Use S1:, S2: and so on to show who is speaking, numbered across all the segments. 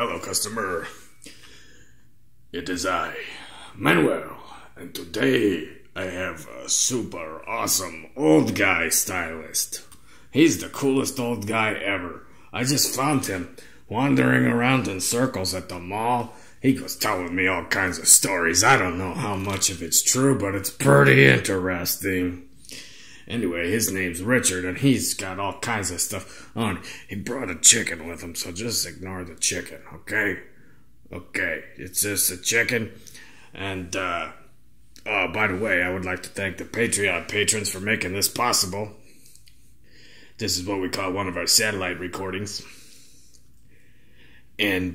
S1: hello, customer. It is I, Manuel, and today I have a super awesome old guy stylist. He's the coolest old guy ever. I just found him wandering around in circles at the mall. He was telling me all kinds of stories. I don't know how much of it's true, but it's pretty interesting. Anyway, his name's Richard, and he's got all kinds of stuff on. He brought a chicken with him, so just ignore the chicken, okay? Okay, it's just a chicken. And, by the way, I would like to thank the Patreon patrons for making this possible. This is what we call one of our satellite recordings. And,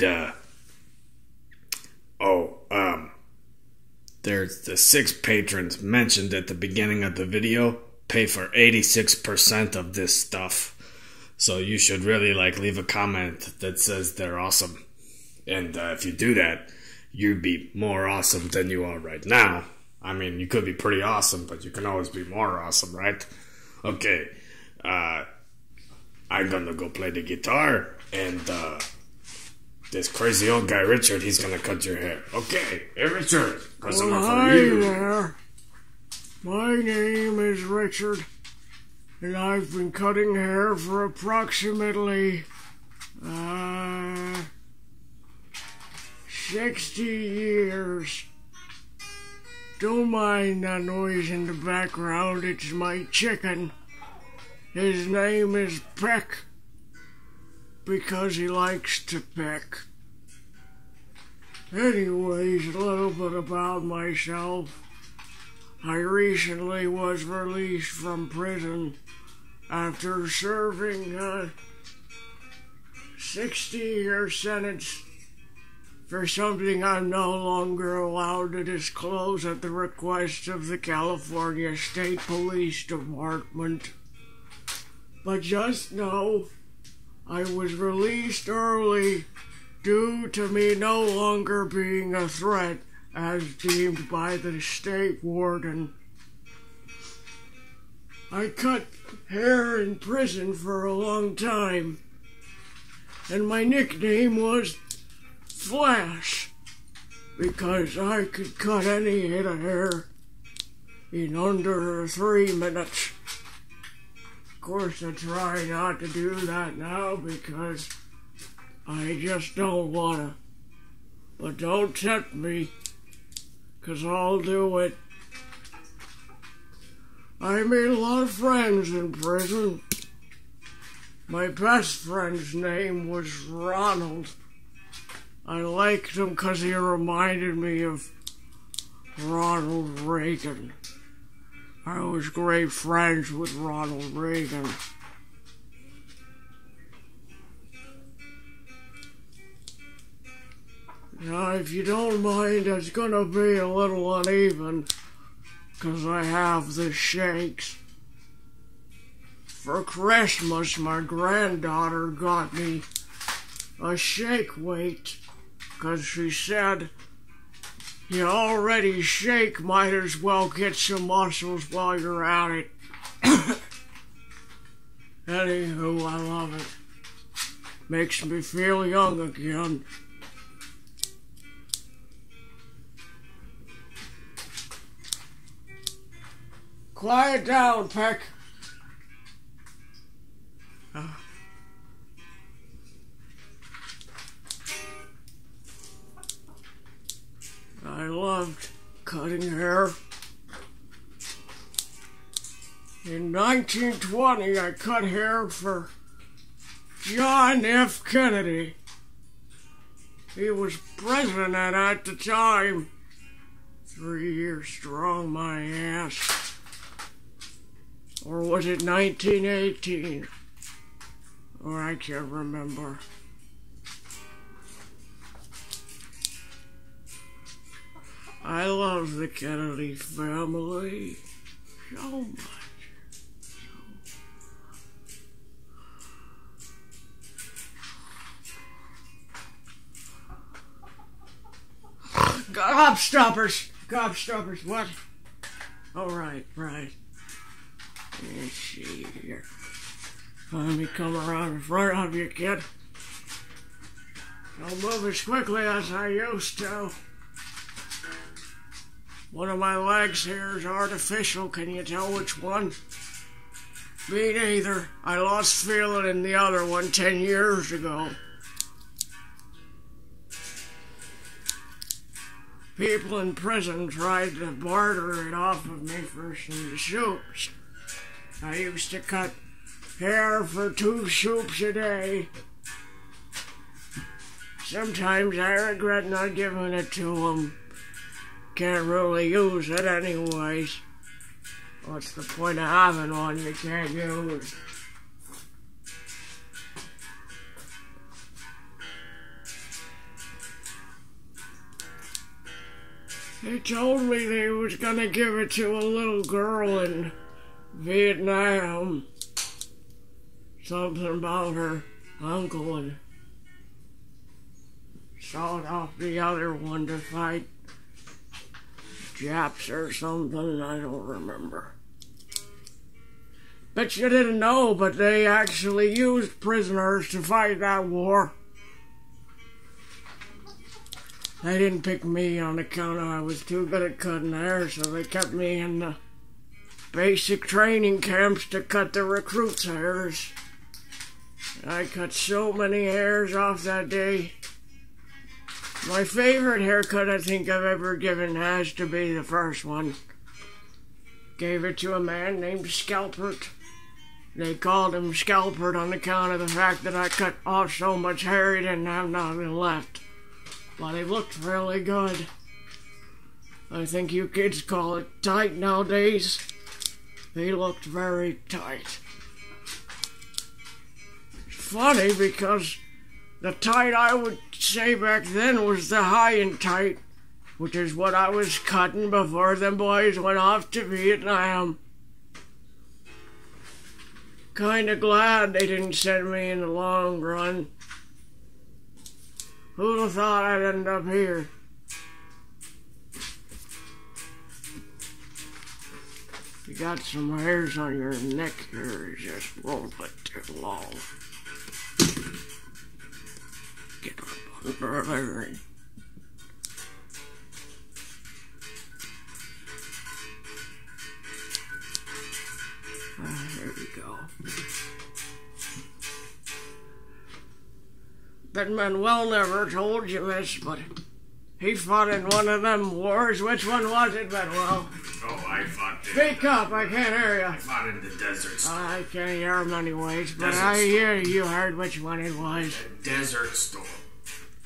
S1: there's the 6 patrons mentioned at the beginning of the video pay for 86% of this stuff. So you should really, leave a comment that says they're awesome. And if you do that, you'd be more awesome than you are right now. I mean, you could be pretty awesome, but you can always be more awesome, right? Okay, I'm gonna go play the guitar, and this crazy old guy, Richard, he's gonna cut your hair. Okay, hey Richard, customer for you.
S2: Hi there. My name is Richard, and I've been cutting hair for approximately 60 years. Don't mind that noise in the background, it's my chicken. His name is Peck, because he likes to peck. Anyways, a little bit about myself. I recently was released from prison after serving a 60-year sentence for something I'm no longer allowed to disclose at the request of the California State Police Department. But just know I was released early due to me no longer being a threat as deemed by the state warden. I cut hair in prison for a long time, and my nickname was Flash, because I could cut any head of hair in under 3 minutes. Of course, I try not to do that now because I just don't wanna. But don't tempt me, 'cause I'll do it. I made a lot of friends in prison. My best friend's name was Ronald. I liked him 'cause he reminded me of Ronald Reagan. I was great friends with Ronald Reagan. Now, if you don't mind, it's gonna be a little uneven, 'cause I have the shakes. For Christmas, my granddaughter got me a shake weight, 'cause she said, you already shake, might as well get some muscles while you're at it. Anywho, I love it. Makes me feel young again. Quiet down, Peck. I loved cutting hair. In 1920, I cut hair for John F. Kennedy. He was president at the time. 3 years strong, my ass. Or was it 1918? Or I can't remember. I love the Kennedy family so much. Gobstoppers! Gobstoppers, what? Oh, right. Let's see here. Let me come around in front of you, kid. Don't move as quickly as I used to. One of my legs here is artificial. Can you tell which one? Me neither. I lost feeling in the other one 10 years ago. People in prison tried to barter it off of me for some soups. I used to cut hair for 2 soups a day. Sometimes I regret not giving it to them. Can't really use it anyways. What's the point of having one you can't use? They told me they was gonna give it to a little girl in Vietnam. Something about her uncle and sawed off the other one to fight Japs or something, I don't remember. Bet you didn't know, but they actually used prisoners to fight that war. They didn't pick me on account of I was too good at cutting hair, so they kept me in the basic training camps to cut the recruits' hairs. I cut so many hairs off that day. My favorite haircut I think I've ever given has to be the first one. Gave it to a man named Scalpert. They called him Scalpert on account of the fact that I cut off so much hair he didn't have nothing left. But he looked really good. I think you kids call it tight nowadays. He looked very tight. It's funny because the tight I would say back then was the high and tight, which is what I was cutting before them boys went off to Vietnam. Kinda glad they didn't send me in the long run. Who'd have thought I'd end up here? You got some hairs on your neck here, you just won't let too long. Get up under there. There we go. Bet Manuel never told you this, but he fought in one of them wars. Which one was it, Manuel?
S1: Oh, I fought in...
S2: Speak up, I can't hear you.
S1: I fought in the Desert Storm.
S2: I can't hear him anyways, but
S1: Desert
S2: I
S1: Storm.
S2: hear you heard which one it was.
S1: Desert Storm.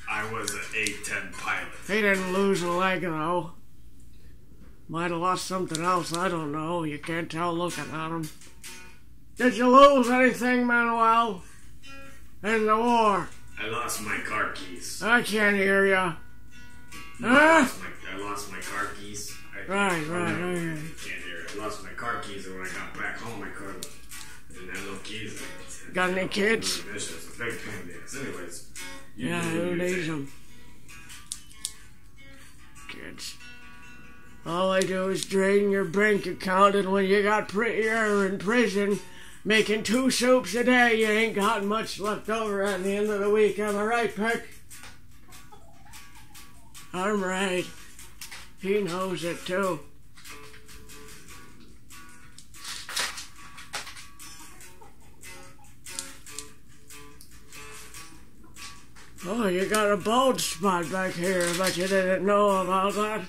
S1: I was an A-10 pilot.
S2: He didn't lose a leg, though. Might have lost something else, I don't know. You can't tell looking at him. Did you lose anything, Manuel? In the war?
S1: I lost my car keys.
S2: I can't hear you.
S1: No,
S2: Huh?
S1: I lost my car keys.
S2: Right.
S1: You can't hear it. I lost my car keys, and when I got back home, my car didn't have no keys.
S2: Got any kids?
S1: It's a big pain in the ass. Anyways.
S2: Yeah, who needs them? Kids. All I do is drain your bank account, and when you got you're in prison, making 2 soups a day, you ain't got much left over at the end of the week. Am I right, Peck? I'm right. He knows it, too. Oh, you got a bald spot back here, but you didn't know about that.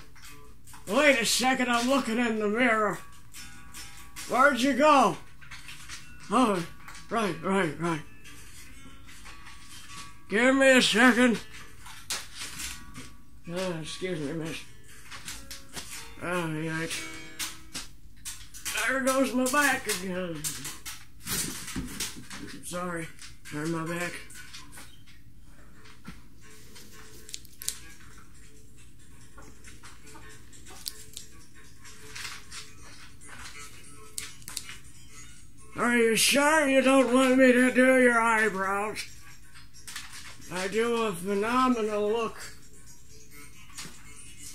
S2: Wait a second, I'm looking in the mirror. Where'd you go? Oh, right. Give me a second. Excuse me, miss. Oh, yikes. There goes my back again. Sorry, turn my back. Are you sure you don't want me to do your eyebrows? I do a phenomenal look.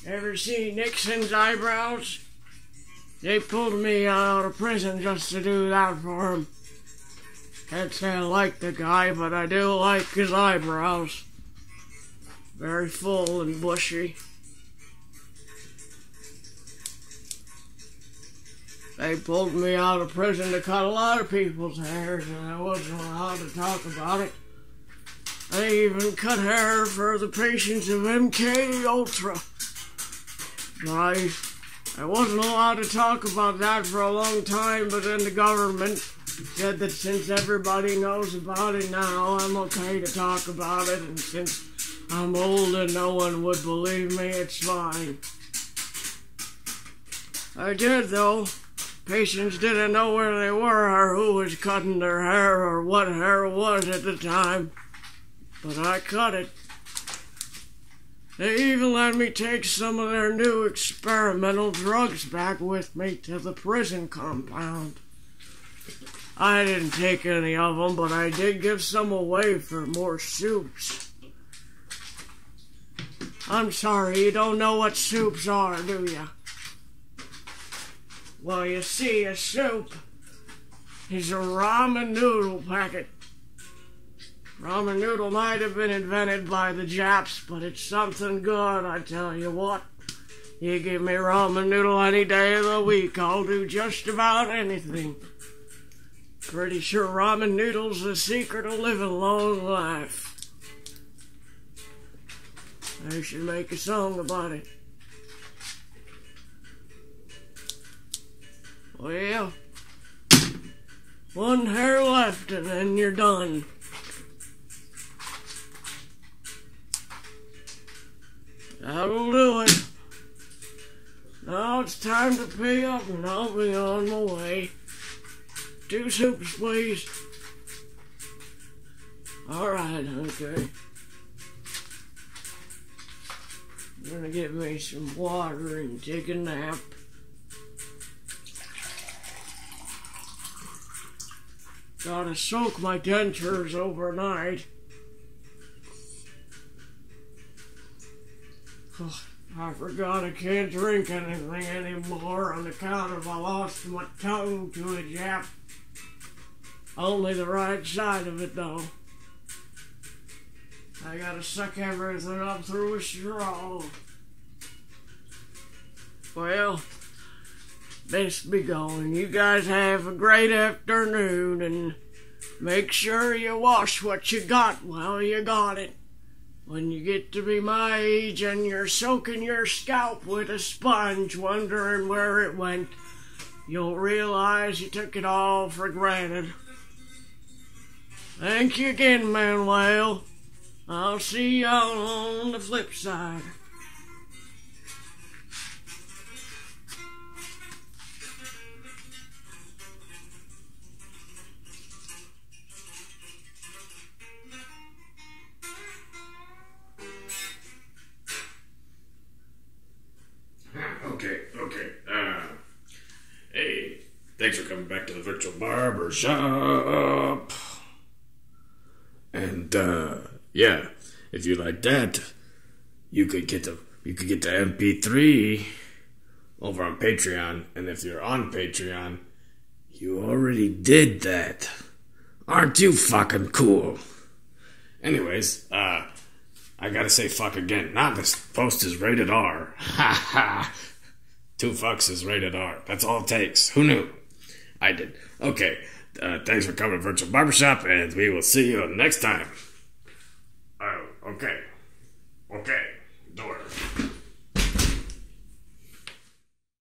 S2: Ever see Nixon's eyebrows? They pulled me out of prison just to do that for him. Can't say I like the guy, but I do like his eyebrows. very full and bushy. They pulled me out of prison to cut a lot of people's hairs, and I wasn't allowed to talk about it. They even cut hair for the patients of MK Ultra. But I wasn't allowed to talk about that for a long time, but then the government said that since everybody knows about it now, I'm okay to talk about it, and since I'm old and no one would believe me, it's fine. I did, though. Patients didn't know where they were or who was cutting their hair or what hair it was at the time. But I cut it. They even let me take some of their new experimental drugs back with me to the prison compound. I didn't take any of them, but I did give some away for more soups. I'm sorry, you don't know what soups are, do you? Well, you see, a soup is a ramen noodle packet. Ramen noodle might have been invented by the Japs, but it's something good, I tell you what. You give me ramen noodle any day of the week, I'll do just about anything. Pretty sure ramen noodle's the secret of living a long life. I should make a song about it. Well, one hair left and then you're done. That'll do it. Now it's time to pay up and I'll be on my way. 2 soups, please. Alright, okay. I'm gonna get me some water and take a nap. Gotta soak my dentures overnight. Oh, I forgot I can't drink anything anymore on account of I lost my tongue to a Jap. Only the right side of it, though. I gotta suck everything up through a straw. Well, best be going. You guys have a great afternoon, and make sure you wash what you got while you got it. When you get to be my age and you're soaking your scalp with a sponge wondering where it went, you'll realize you took it all for granted. Thank you again, Manuel. I'll see y'all on the flip side.
S1: Okay. Hey, thanks for coming back to the Virtual Barber Shop. And yeah, if you like that, you could get the MP3 over on Patreon. And if you're on Patreon, you already did that. Aren't you fucking cool? Anyways, I gotta say fuck again. Not this post is rated R. Ha ha. 2 fucks is rated R. That's all it takes. Who knew? I did. Okay. Thanks for coming to Virtual Barbershop, and we will see you next time. Oh, okay. Okay.